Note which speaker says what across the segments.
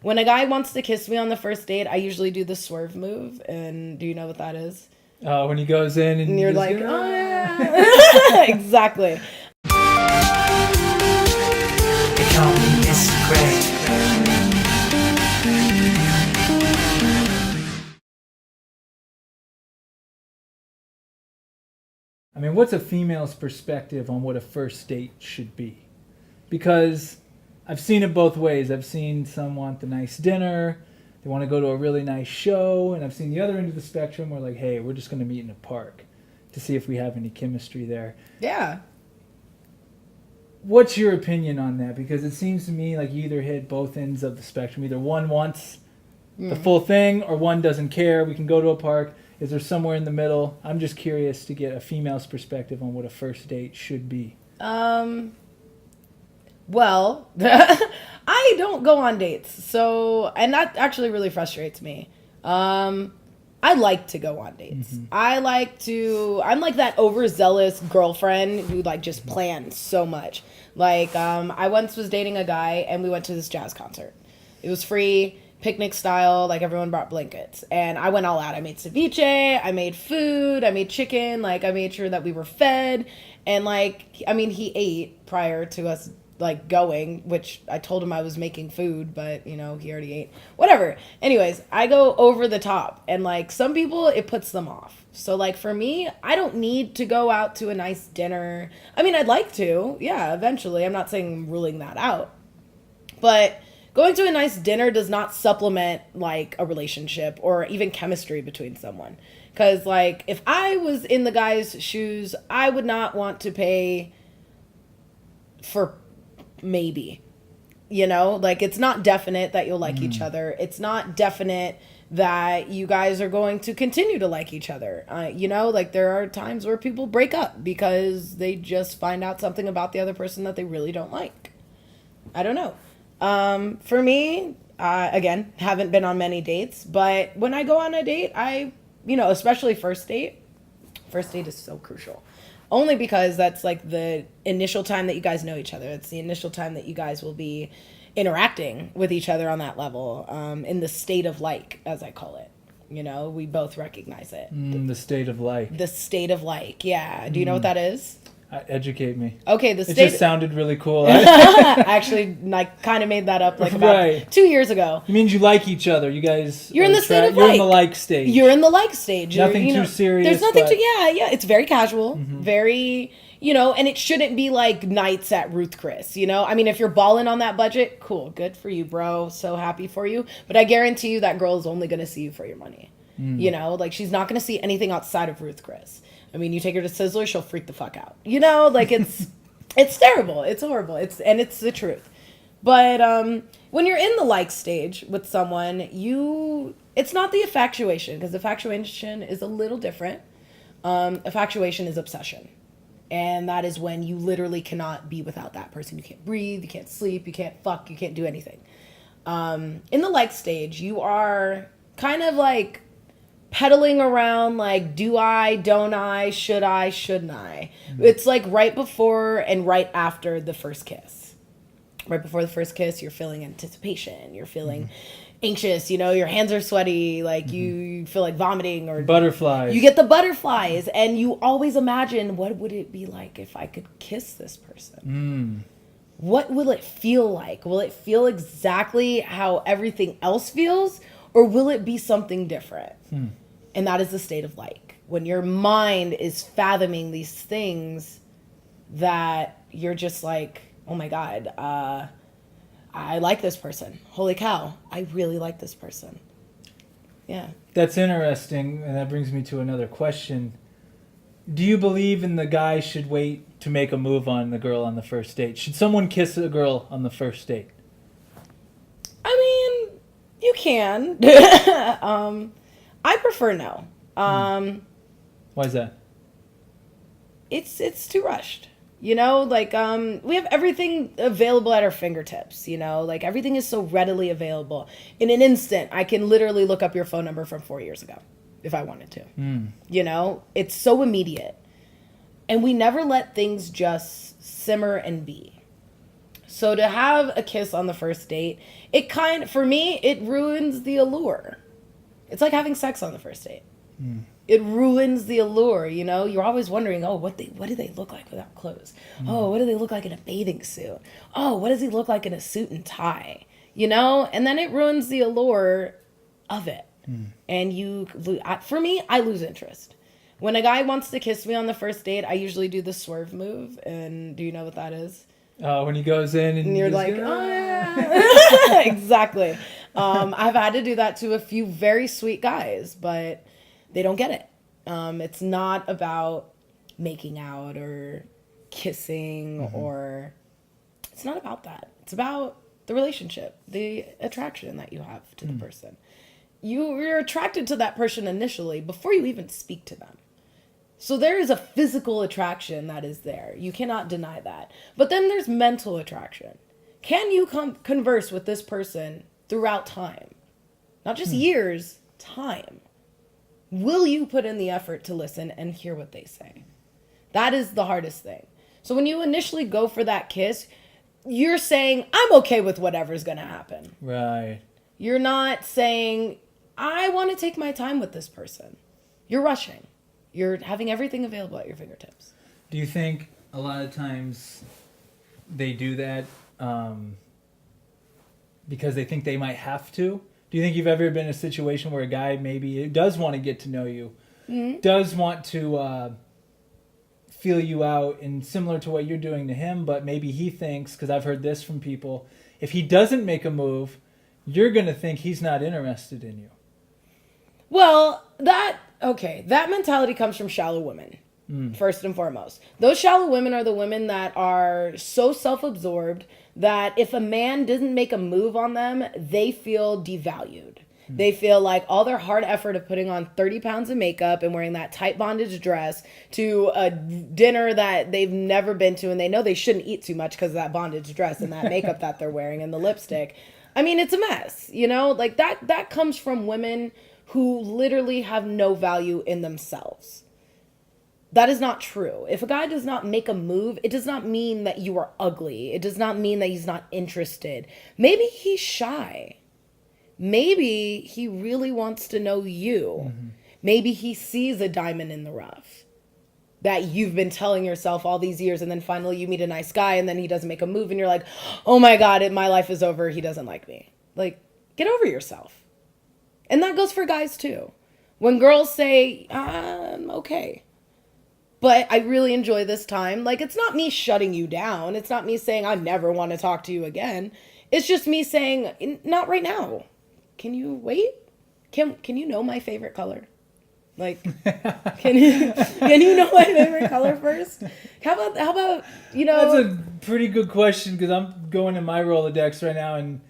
Speaker 1: When a guy wants to kiss me on the first date, I usually do the swerve move. And do you know what that is?
Speaker 2: Oh, when he goes in and
Speaker 1: you're like, oh yeah. Exactly.
Speaker 3: They call me Miss Grei.
Speaker 2: I mean, what's a female's perspective on what a first date should be? Because I've seen it both ways. I've seen some want the nice dinner, they want to go to a really nice show, and I've seen the other end of the spectrum where like, hey, we're just going to meet in a park to see if we have any chemistry there.
Speaker 1: Yeah.
Speaker 2: What's your opinion on that? Because it seems to me like you either hit both ends of the spectrum. Either one wants the full thing or one doesn't care. We can go to a park. Is there somewhere in the middle? I'm just curious to get a female's perspective on what a first date should be.
Speaker 1: Well, I don't go on dates. So, and that actually really frustrates me. I like to go on dates. I'm like that overzealous girlfriend who like just plans so much. Like, I once was dating a guy and we went to this jazz concert. It was free, picnic style, like everyone brought blankets. And I went all out. I made ceviche, I made food, I made chicken, like I made sure that we were fed. And like, I mean, he ate prior to us like going, which I told him I was making food, but you know, he already ate. Whatever. Anyways, I go over the top and like some people, it puts them off. So like for me, I don't need to go out to a nice dinner. I mean, I'd like to, yeah, eventually. I'm not saying I'm ruling that out. But going to a nice dinner does not supplement like a relationship or even chemistry between someone. Because like if I was in the guy's shoes, I would not want to pay for maybe, you know, like it's not definite that you'll like each other. It's not definite that you guys are going to continue to like each other. You know, like there are times where people break up because they just find out something about the other person that they really don't like. I don't know. For me, again, haven't been on many dates, but when I go on a date, you know, especially first date is so crucial. Only because that's like the initial time that you guys know each other. It's the initial time that you guys will be interacting with each other on that level, in the state of like, as I call it. You know, we both recognize it.
Speaker 2: The state of like.
Speaker 1: The state of like, yeah. Do you know what that is?
Speaker 2: Educate me.
Speaker 1: Okay,
Speaker 2: It just sounded really cool.
Speaker 1: I actually like kind of made that up like about 2 years ago.
Speaker 2: It means you like each other. You guys.
Speaker 1: You're in the state of
Speaker 2: You're
Speaker 1: like.
Speaker 2: in the like stage.
Speaker 1: You're in the like stage.
Speaker 2: Nothing
Speaker 1: you know,
Speaker 2: too serious.
Speaker 1: There's nothing to. Yeah. It's very casual. Very. You know, and it shouldn't be like nights at Ruth Chris, you know? I mean, if you're balling on that budget, cool. Good for you, bro. So happy for you. But I guarantee you that girl is only going to see you for your money. You know, like she's not going to see anything outside of Ruth Chris. I mean, you take her to Sizzler, she'll freak the fuck out. You know, like it's terrible. It's horrible. It's the truth. But when you're in the like stage with someone, it's not the infatuation, because infatuation is a little different. Infatuation is obsession. And that is when you literally cannot be without that person. You can't breathe, you can't sleep, you can't fuck, you can't do anything. In the like stage, you are kind of like pedaling around like, do I, don't I, should I, shouldn't I? It's like right before and right after the first kiss. Right before the first kiss, you're feeling anticipation, you're feeling anxious, you know, your hands are sweaty, like you feel like vomiting or
Speaker 2: butterflies.
Speaker 1: You get the butterflies, and you always imagine, what would it be like if I could kiss this person? What will it feel like? Will it feel exactly how everything else feels, or will it be something different? And that is the state of like, when your mind is fathoming these things that you're just like, oh my God, I like this person. Holy cow, I really like this person. Yeah.
Speaker 2: That's interesting, and that brings me to another question. Do you believe in the guy should wait to make a move on the girl on the first date? Should someone kiss a girl on the first date?
Speaker 1: I mean, you can. I prefer no.
Speaker 2: Why is that?
Speaker 1: It's too rushed. You know, like, we have everything available at our fingertips, you know? Like, everything is so readily available. In an instant, I can literally look up your phone number from 4 years ago, if I wanted to. You know? It's so immediate. And we never let things just simmer and be. So to have a kiss on the first date, for me, it ruins the allure. It's like having sex on the first date. It ruins the allure, you know? You're always wondering, oh, what do they look like without clothes? Oh, what do they look like in a bathing suit? Oh, what does he look like in a suit and tie? You know? And then it ruins the allure of it. And for me, I lose interest. When a guy wants to kiss me on the first date, I usually do the swerve move. And do you know what that is?
Speaker 2: When he goes in and
Speaker 1: you're like, oh, yeah. Exactly. I've had to do that to a few very sweet guys, but they don't get it. It's not about making out or kissing or it's not about that. It's about the relationship, the attraction that you have to the person. You're attracted to that person initially before you even speak to them. So there is a physical attraction that is there. You cannot deny that. But then there's mental attraction. Can you converse with this person throughout time? Not just years, time. Will you put in the effort to listen and hear what they say? That is the hardest thing. So when you initially go for that kiss, you're saying, I'm okay with whatever's going to happen.
Speaker 2: Right.
Speaker 1: You're not saying, I want to take my time with this person. You're rushing. You're having everything available at your fingertips.
Speaker 2: Do you think a lot of times they do that because they think they might have to? Do you think you've ever been in a situation where a guy maybe does want to get to know you, does want to feel you out, and similar to what you're doing to him, but maybe he thinks, because I've heard this from people, if he doesn't make a move, you're going to think he's not interested in you?
Speaker 1: Well, that mentality comes from shallow women, first and foremost. Those shallow women are the women that are so self-absorbed that if a man doesn't make a move on them, they feel devalued. They feel like all their hard effort of putting on 30 pounds of makeup and wearing that tight bondage dress to a dinner that they've never been to, and they know they shouldn't eat too much because of that bondage dress and that makeup that they're wearing and the lipstick. I mean, it's a mess, you know? Like that comes from women who literally have no value in themselves. That is not true. If a guy does not make a move, it does not mean that you are ugly. It does not mean that he's not interested. Maybe he's shy. Maybe he really wants to know you. Maybe he sees a diamond in the rough that you've been telling yourself all these years, and then finally you meet a nice guy and then he doesn't make a move and you're like, oh my God, my life is over. He doesn't like me. Like, get over yourself. And that goes for guys too. When girls say, I'm okay, but I really enjoy this time. Like, it's not me shutting you down. It's not me saying I never want to talk to you again. It's just me saying, not right now. Can you wait? Can you know my favorite color? Like, can you know my favorite color first? How about, you know?
Speaker 2: That's a pretty good question, because I'm going in my Rolodex right now, and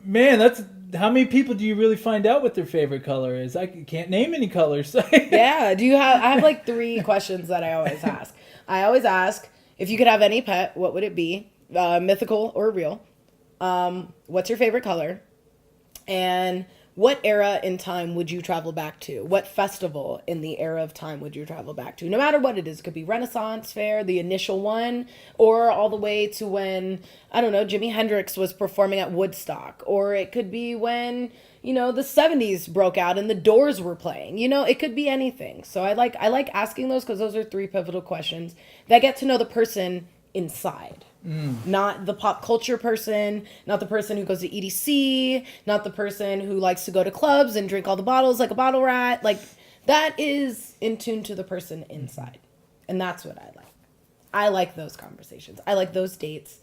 Speaker 2: man, that's how many people do you really find out what their favorite color is? I can't name any colors.
Speaker 1: Yeah. I have like 3 questions that I always ask. I always ask, if you could have any pet, what would it be? Mythical or real? What's your favorite color? And what era in time would you travel back to? What festival in the era of time would you travel back to? No matter what it is. It could be Renaissance Fair, the initial one, or all the way to when, I don't know, Jimi Hendrix was performing at Woodstock. Or it could be when, you know, the 70s broke out and the Doors were playing. You know, it could be anything. So I like asking those, because those are 3 pivotal questions that get to know the person inside. Not the pop culture person, not the person who goes to EDC, not the person who likes to go to clubs and drink all the bottles like a bottle rat. Like, that is in tune to the person inside. And that's what I like. I like those conversations. I like those dates.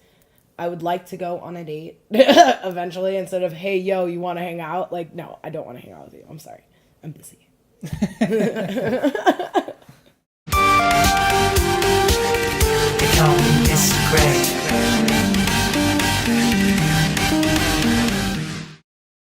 Speaker 1: I would like to go on a date eventually, instead of, hey, yo, you want to hang out? Like, no, I don't want to hang out with you. I'm sorry. I'm busy.